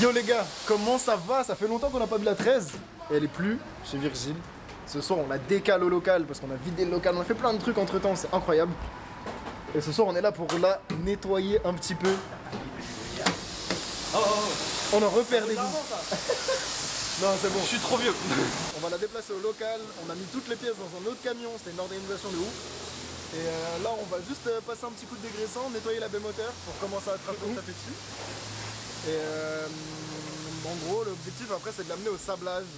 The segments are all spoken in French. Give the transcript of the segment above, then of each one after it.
Yo les gars, comment ça va? Ça fait longtemps qu'on n'a pas vu la 13 et elle est plus chez Virgile. Ce soir on la décale au local parce qu'on a vidé le local, on a fait plein de trucs entre temps, c'est incroyable. Et ce soir on est là pour la nettoyer un petit peu. On en repère des goûts. Non c'est bon. Je suis trop vieux. On va la déplacer au local, on a mis toutes les pièces dans un autre camion, c'était une organisation de ouf. Et là on va juste passer un petit coup de dégraissant, nettoyer la baie moteur pour commencer à taper dessus. Et en gros l'objectif après c'est de l'amener au sablage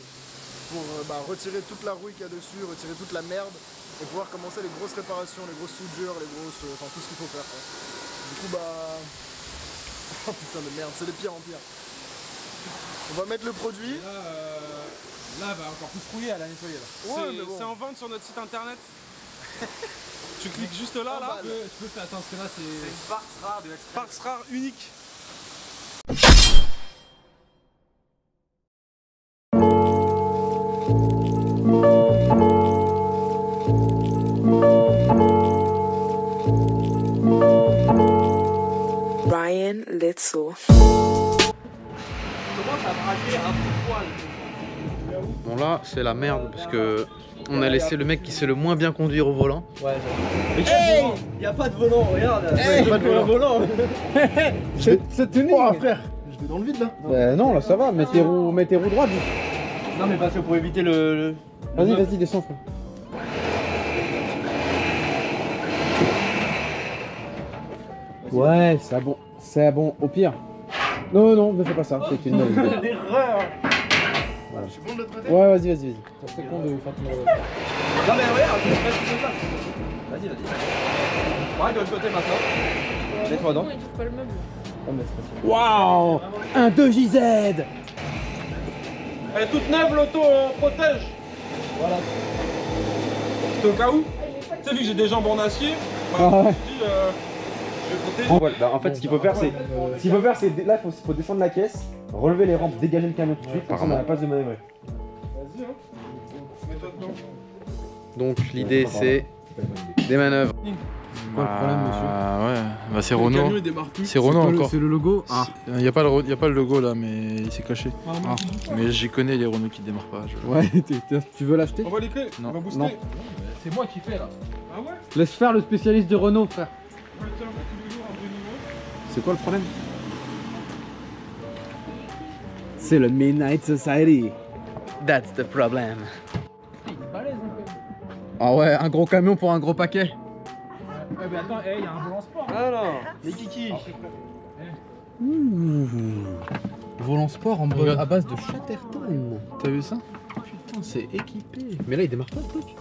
pour retirer toute la rouille qu'il y a dessus, retirer toute la merde et pouvoir commencer les grosses réparations, les grosses soudures, les grosses, enfin tout ce qu'il faut faire quoi. Du coup oh putain de merde, c'est de pire en pire. On va mettre le produit. Là, elle va encore plus rouiller à la nettoyer là. Ouais, mais bon. C'est en vente sur notre site internet. Tu cliques juste là, là. Tu peux faire, attends, parce que là c'est une Sparks rare de Sparks rare unique. Ryan Little. Bon là c'est la merde parce que on a laissé le mec qui sait le moins bien conduire au volant. Ouais, hey, y a pas de volant, regarde. Hey, pas de volant. C'est tenu. Oh frère, je vais dans le vide là. Bah non, là ça va, mets tes roues droites. Non mais parce que pour éviter le... Vas-y, descends frère. Ouais, c'est bon, au pire. Non, ne fais pas ça, c'est une mauvaise idée. L'erreur. Je suis bon de l'autre côté. Ouais, vas-y. Ça serait con de faire ton... Non mais regarde, je vais faire ça. Vas-y. Ouais, de l'autre côté maintenant. Mets-toi dedans. Waouh, un 2JZ. Elle est toute neuve l'auto, on protège. Voilà. C'est au cas où. Tu sais, vu que j'ai des jambes en acier, Ah ouais. en fait, ce qu'il faut faire, c'est là, il faut descendre la caisse, relever les rampes, dégager le camion tout de suite, comme ça, on a la place de manœuvrer. Vas-y, hein. Mets-toi dedans. Donc l'idée c'est des manœuvres. Quoi le problème, monsieur? Ouais, bah c'est Renault. C'est Renault encore. C'est le logo. Ah. Il n'y a pas le logo là, mais il s'est caché. Ah. Mais j'y connais les Renault qui démarrent pas. Ouais, tu veux l'acheter? On va les clés. Non. On va booster. Non. c'est moi qui fais là. Ah ouais? Laisse faire le spécialiste de Renault, frère. Ouais, tiens, tous les jours un peu nouveau. C'est quoi le problème? C'est le Midnight Society. That's the problem. Ah ouais, un gros camion pour un gros paquet. Ouais, mais attends, il y a un volant sport. Ah non, les kikis. Volant sport en Regarde. à base de Chatterton. T'as vu ça? Putain, c'est équipé. Mais là, il démarre pas le truc.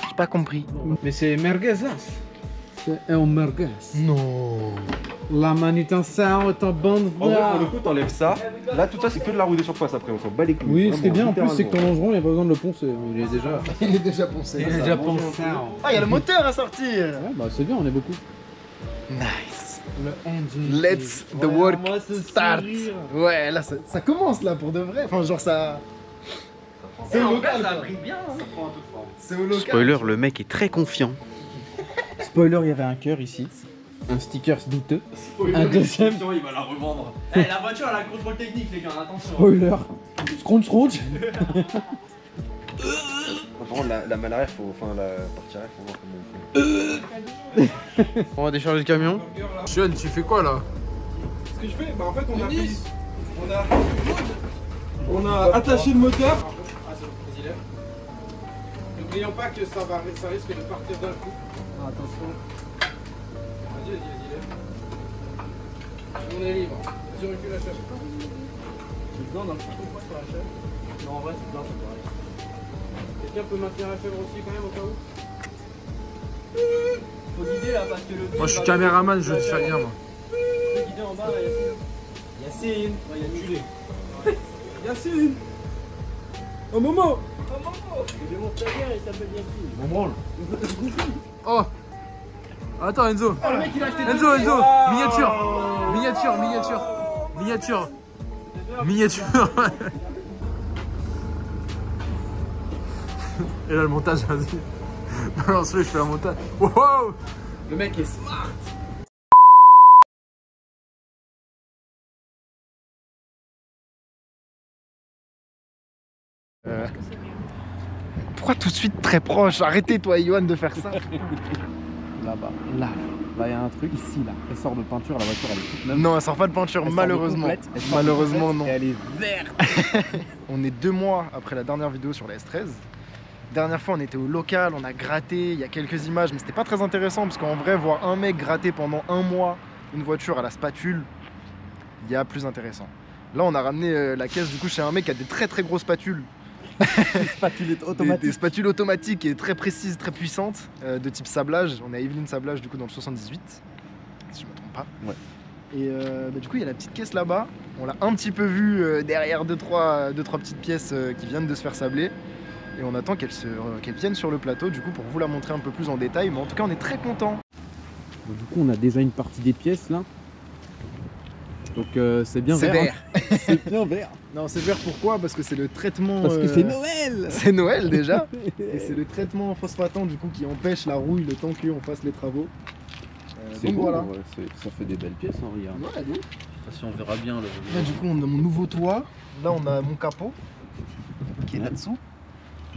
J'ai pas compris. Mais c'est merguez là. C'est un merguez. Non. La manutention est en bonne En vrai, voie. pour le coup, t'enlèves ça. Là, tout ça, c'est que de la roue de surface après. On s'en bat les couilles. Oui, ce Vraiment, qui est bien en plus, c'est que ton littéralement. longeron, il n'y a pas besoin de le poncer. Il est déjà. Il est déjà poncé. Il est déjà poncé. Ah, il y a le moteur à sortir. Ouais, bah c'est bien, on est beaucoup. Nice. Le engine. Let's the work start. Ouais, là ça commence là pour de vrai. Enfin, genre ça. C'est au local. Ça a quoi. pris bien. Hein. C'est au local. Spoiler, le mec est très confiant. Spoiler, il y avait un cœur ici. Un sticker douteux. Un deuxième. Il va la revendre. Eh, la voiture, elle a un contrôle technique, les gars, attention. Spoiler. Scrunch. Par contre, la malle arrière, enfin la partie arrière, faut voir comment on fait. On va décharger le camion. Sean, tu fais quoi là? Ce que je fais, bah en fait, on a attaché le moteur. Ah, c'est le président. N'oublions pas que ça risque de partir d'un coup. Attention. Vas-y, lève. On est libre. Vas-y, recule la chaise. C'est blanc dans le fond, quoi, sur la chaise? Non, en vrai, c'est blanc, c'est pareil. Quelqu'un peut maintenir la chèvre aussi, quand même, au cas où? Faut guider là, parce que le. Moi je suis caméraman, je vais te faire rien moi. Faut guider en bas, là, Yacine. Ouais, il y a Julie. Yacine. Oh, Momo. Oh, Momo. J'ai mon stagiaire, il s'appelle Yacine. On branle. Oh. Attends Enzo. Oh, le mec, il a acheté Enzo, deux Enzo. clés. Miniature. Et là le montage, vas-y. Balance-le, je fais un montage. Wow. Le mec est smart. Pourquoi tout de suite très proche? Arrêtez toi Yohan de faire ça. Là-bas, là, il y a un truc ici, là. Elle sort de peinture, la voiture elle est toute neuve. Non, elle sort pas de peinture, Elle sort de malheureusement. complète, elle sort de Malheureusement, complète, non. Et elle est verte. On est 2 mois après la dernière vidéo sur la S13. Dernière fois, on était au local, on a gratté, il y a quelques images, mais c'était pas très intéressant parce qu'en vrai, voir un mec gratter pendant 1 mois une voiture à la spatule, il y a plus intéressant. Là, on a ramené la caisse du coup chez un mec qui a des très très grosses spatules. Spatule automatique. Des spatules automatiques et très précises, très puissantes, de type sablage. On a Evelyne Sablage du coup dans le 78, si je me trompe pas. Ouais. Et du coup, il y a la petite caisse là-bas. On l'a un petit peu vue derrière 2-3 petites pièces qui viennent de se faire sabler. Et on attend qu'elle vienne sur le plateau du coup pour vous la montrer un peu plus en détail. Mais en tout cas, on est très content. Du coup, on a déjà une partie des pièces là. Donc c'est bien C'est vert. vert. C'est bien vert. Non, c'est vert pourquoi? Parce que c'est le traitement. Parce que c'est Noël. C'est Noël déjà. Et c'est le traitement phosphatant du coup qui empêche la rouille le temps qu'on fasse les travaux. C'est Donc beau, voilà. ouais, ça fait des belles pièces, hein, regarde. Ouais, de ouf. Si on verra bien le. Là, du coup, on a mon nouveau toit. Là, on a mon capot qui est là-dessous.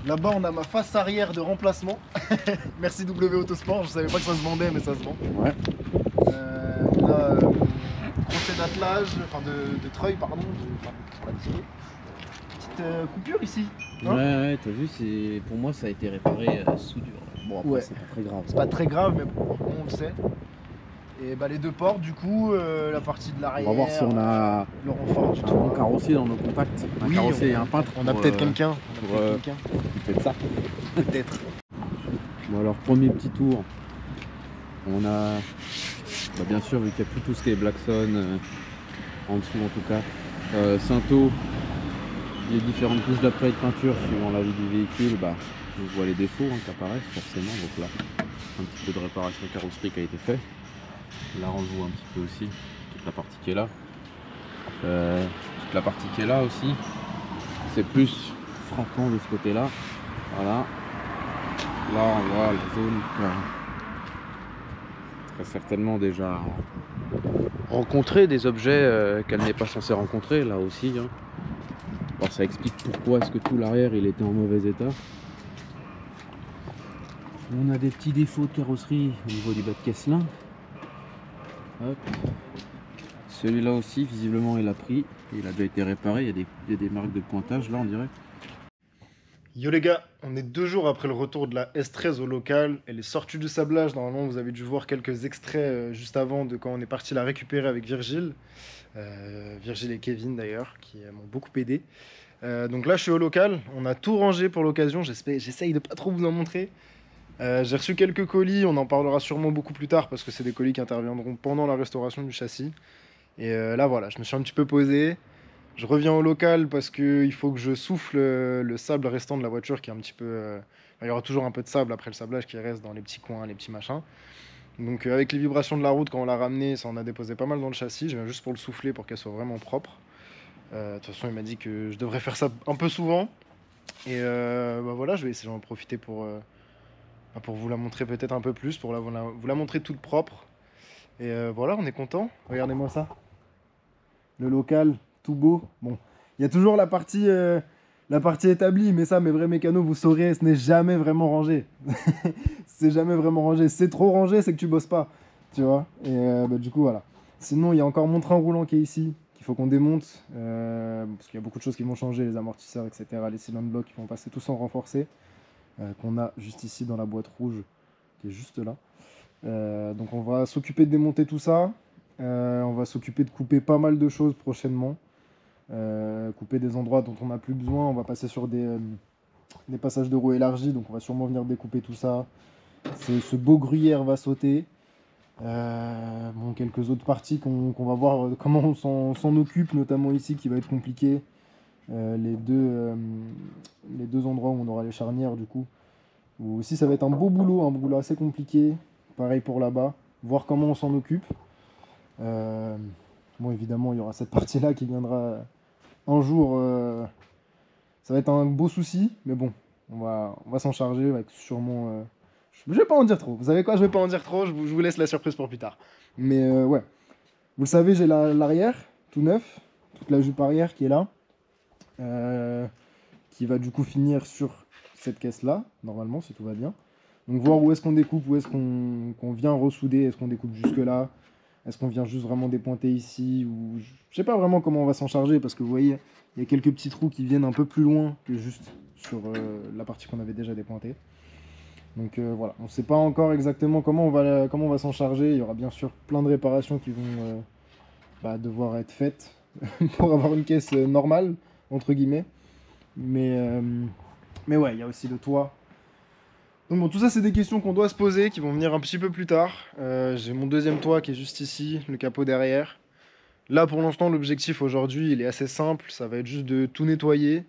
Là-bas, on a ma face arrière de remplacement. Merci W Autosport. Je savais pas que ça se vendait, mais ça se vend. Ouais. On a crochet d'attelage, enfin de treuil, pardon. Pour la tirer. Petite coupure ici. Hein, Ouais, t'as vu, pour moi ça a été réparé soudure. Bon, après, Ouais. c'est pas très grave. c'est pas très grave, mais bon, on le sait. Et bah, les 2 portes, du coup, la partie de On l'arrière. va voir si on a le renfort du un bon toit. carrossier dans nos contacts. Un Oui, carrossier et un peintre. On a peut-être quelqu'un. pour, peut-être ça. Peut-être. Bon alors premier petit tour. On a bien sûr vu qu'il n'y a plus tout ce qui est Blackson en dessous en tout cas. Cinto, les différentes couches d'après de peinture suivant la vie du véhicule, on voit les défauts qui apparaissent forcément. Donc là, un petit peu de réparation carrosserie qui a été fait. Là on le voit un petit peu aussi, toute la partie qui est là. Toute la partie qui est là aussi. C'est plus frappant de ce côté là. Voilà. Là on voit la zone qui a très certainement déjà Rencontrer des objets qu'elle n'est pas censée rencontrer, là aussi. Hein. Alors, ça explique pourquoi est-ce que tout l'arrière il était en mauvais état. On a des petits défauts de carrosserie au niveau du bas de caisse là. Hop. Celui-là aussi visiblement il a pris, il a déjà été réparé, il y a des marques de pointage là on dirait. Yo les gars, on est 2 jours après le retour de la S13 au local. Elle est sortie du sablage. Normalement, vous avez dû voir quelques extraits juste avant de quand on est parti la récupérer avec Virgile. Virgile et Kevin d'ailleurs, qui m'ont beaucoup aidé. Donc là, je suis au local. On a tout rangé pour l'occasion. J'essaye de pas trop vous en montrer. J'ai reçu quelques colis. On en parlera sûrement beaucoup plus tard parce que c'est des colis qui interviendront pendant la restauration du châssis. Et là, voilà, je me suis un petit peu posé. Je reviens au local parce qu'il faut que je souffle le sable restant de la voiture qui est un petit peu... il y aura toujours un peu de sable après le sablage qui reste dans les petits coins, les petits machins. Donc avec les vibrations de la route, quand on l'a ramené, ça en a déposé pas mal dans le châssis. Je viens juste pour le souffler pour qu'elle soit vraiment propre. De toute façon, il m'a dit que je devrais faire ça un peu souvent. Et voilà, je vais essayer d'en profiter pour vous la montrer peut-être un peu plus, pour vous la montrer toute propre. Et voilà, on est content. Regardez-moi ça. Le local... tout beau. Bon, il y a toujours la partie établie, mais ça, mes vrais mécanos, vous saurez, ce n'est jamais vraiment rangé. C'est jamais vraiment rangé. C'est trop rangé, c'est que tu bosses pas, tu vois. Et du coup, voilà. Sinon, il y a encore mon train roulant qui est ici, qu'il faut qu'on démonte, parce qu'il y a beaucoup de choses qui vont changer, les amortisseurs, etc. Les cylindres blocs qui vont passer tous en renforcé, qu'on a juste ici dans la boîte rouge, qui est juste là. Donc on va s'occuper de démonter tout ça. On va s'occuper de couper pas mal de choses prochainement. Couper des endroits dont on n'a plus besoin. On va passer sur des passages de roues élargis, donc on va sûrement venir découper tout ça. Ce beau gruyère va sauter. Bon, quelques autres parties qu'on va voir comment on s'en occupe, notamment ici qui va être compliqué. Les deux endroits où on aura les charnières du coup. Où aussi ça va être un beau boulot assez compliqué. Pareil pour là-bas. Voir comment on s'en occupe. Bon, évidemment, il y aura cette partie-là qui viendra un jour. Ça va être un beau souci, mais bon, on va s'en charger avec sûrement. Je vais pas en dire trop. Vous savez quoi, je vais pas en dire trop. Je vous laisse la surprise pour plus tard. Mais ouais, vous le savez, j'ai l'arrière tout neuf, toute la jupe arrière qui est là. qui va du coup finir sur cette caisse-là, normalement, si tout va bien. Donc voir où est-ce qu'on découpe, où est-ce qu'on vient ressouder, est-ce qu'on découpe jusque là, est-ce qu'on vient juste vraiment dépointer ici, ou je sais pas vraiment comment on va s'en charger, parce que vous voyez, il y a quelques petits trous qui viennent un peu plus loin que juste sur la partie qu'on avait déjà dépointée. Donc voilà, on ne sait pas encore exactement comment on va s'en charger. Il y aura bien sûr plein de réparations qui vont devoir être faites pour avoir une caisse normale, entre guillemets. Mais ouais, il y a aussi le toit. Donc bon, tout ça, c'est des questions qu'on doit se poser, qui vont venir un petit peu plus tard. J'ai mon deuxième toit qui est juste ici, le capot derrière. Là, pour l'instant, l'objectif aujourd'hui, il est assez simple. Ça va être juste de tout nettoyer.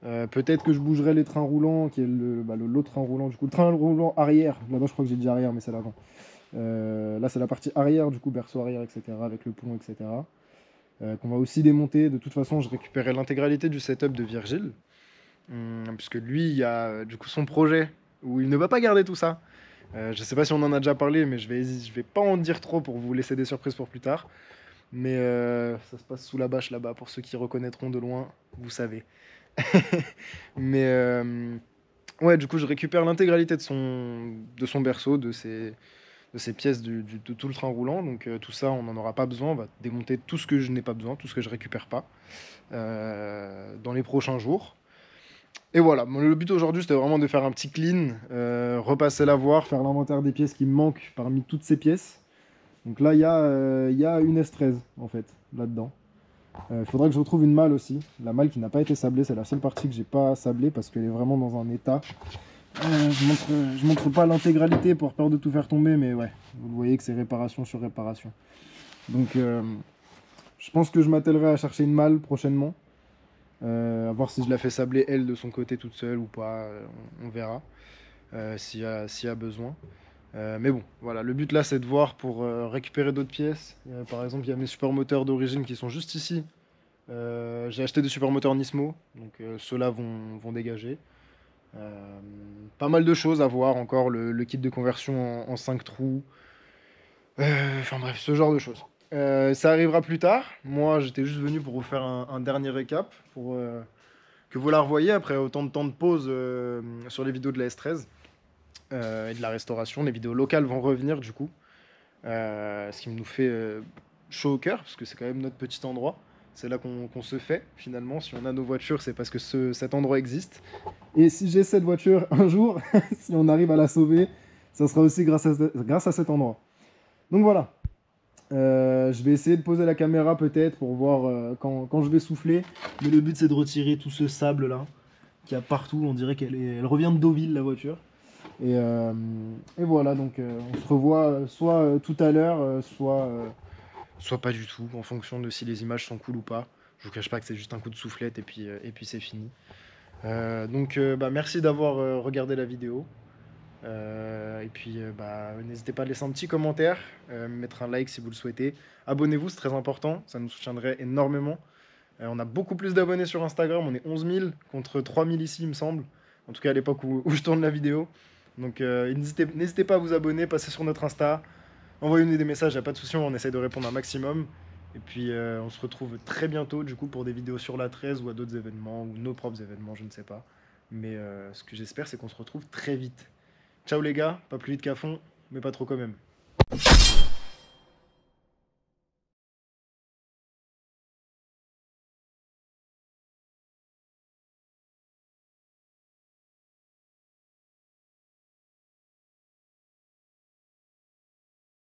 Peut-être que je bougerai les trains roulants, qui est l'autre train roulant. Du coup, le train roulant arrière. Là-bas, je crois que j'ai dit arrière, mais c'est l'avant. Là, c'est la partie arrière, du coup, berceau arrière, etc. Avec le pont, etc. Qu'on va aussi démonter. De toute façon, je récupérerai l'intégralité du setup de Virgile. Puisque lui, il y a du coup son projet où il ne va pas garder tout ça. Je sais pas si on en a déjà parlé, mais je vais pas en dire trop pour vous laisser des surprises pour plus tard. Mais ça se passe sous la bâche là-bas, pour ceux qui reconnaîtront de loin, vous savez. Mais ouais, du coup, je récupère l'intégralité de son berceau, de ses pièces de tout le train roulant. Donc tout ça, on n'en aura pas besoin. On va démonter tout ce que je n'ai pas besoin, tout ce que je récupère pas dans les prochains jours. Et voilà, le but aujourd'hui, c'était vraiment de faire un petit clean, repasser la voir, faire l'inventaire des pièces qui me manquent parmi toutes ces pièces. Donc là, il y a une S13, en fait, là-dedans. Il faudra que je retrouve une malle aussi. La malle qui n'a pas été sablée, c'est la seule partie que j'ai pas sablée parce qu'elle est vraiment dans un état. Je montre pas l'intégralité pour peur de tout faire tomber, mais ouais, vous voyez que c'est réparation sur réparation. Donc je pense que je m'attellerai à chercher une malle prochainement. À voir si je la fais sabler elle de son côté toute seule ou pas, on verra s'il y a besoin. Mais bon, voilà, le but là c'est de voir pour récupérer d'autres pièces. Par exemple, il y a mes supermoteurs d'origine qui sont juste ici. J'ai acheté des supermoteurs Nismo, donc ceux-là vont dégager. Pas mal de choses à voir encore, le kit de conversion en 5 trous. Enfin bref, ce genre de choses. Ça arrivera plus tard. Moi, j'étais juste venu pour vous faire un dernier récap, pour que vous la revoyiez après autant de temps de pause sur les vidéos de la S13 et de la restauration. Les vidéos locales vont revenir du coup, ce qui nous fait chaud au cœur, parce que c'est quand même notre petit endroit. C'est là qu'on se fait, finalement. Si on a nos voitures, c'est parce que cet endroit existe. Et si j'ai cette voiture un jour, si on arrive à la sauver, ça sera aussi grâce à cet endroit. Donc voilà. Je vais essayer de poser la caméra peut-être pour voir quand je vais souffler. Mais le but, c'est de retirer tout ce sable-là qu'il y a partout. On dirait elle revient de Deauville, la voiture. Et voilà, donc on se revoit soit tout à l'heure, soit pas du tout, en fonction de si les images sont cool ou pas. Je vous cache pas que c'est juste un coup de soufflette et puis c'est fini. Donc merci d'avoir regardé la vidéo. Et puis n'hésitez pas à laisser un petit commentaire, mettre un like si vous le souhaitez. Abonnez-vous, c'est très important, ça nous soutiendrait énormément. On a beaucoup plus d'abonnés sur Instagram, on est 11 000 contre 3 000 ici il me semble. En tout cas à l'époque où je tourne la vidéo. Donc n'hésitez pas à vous abonner, passez sur notre Insta, envoyez-nous des messages, il n'y a pas de souci, on essaie de répondre un maximum. Et puis on se retrouve très bientôt du coup pour des vidéos sur la 13 ou à d'autres événements, ou nos propres événements, je ne sais pas. Mais ce que j'espère c'est qu'on se retrouve très vite. Ciao les gars, pas plus vite qu'à fond, mais pas trop quand même.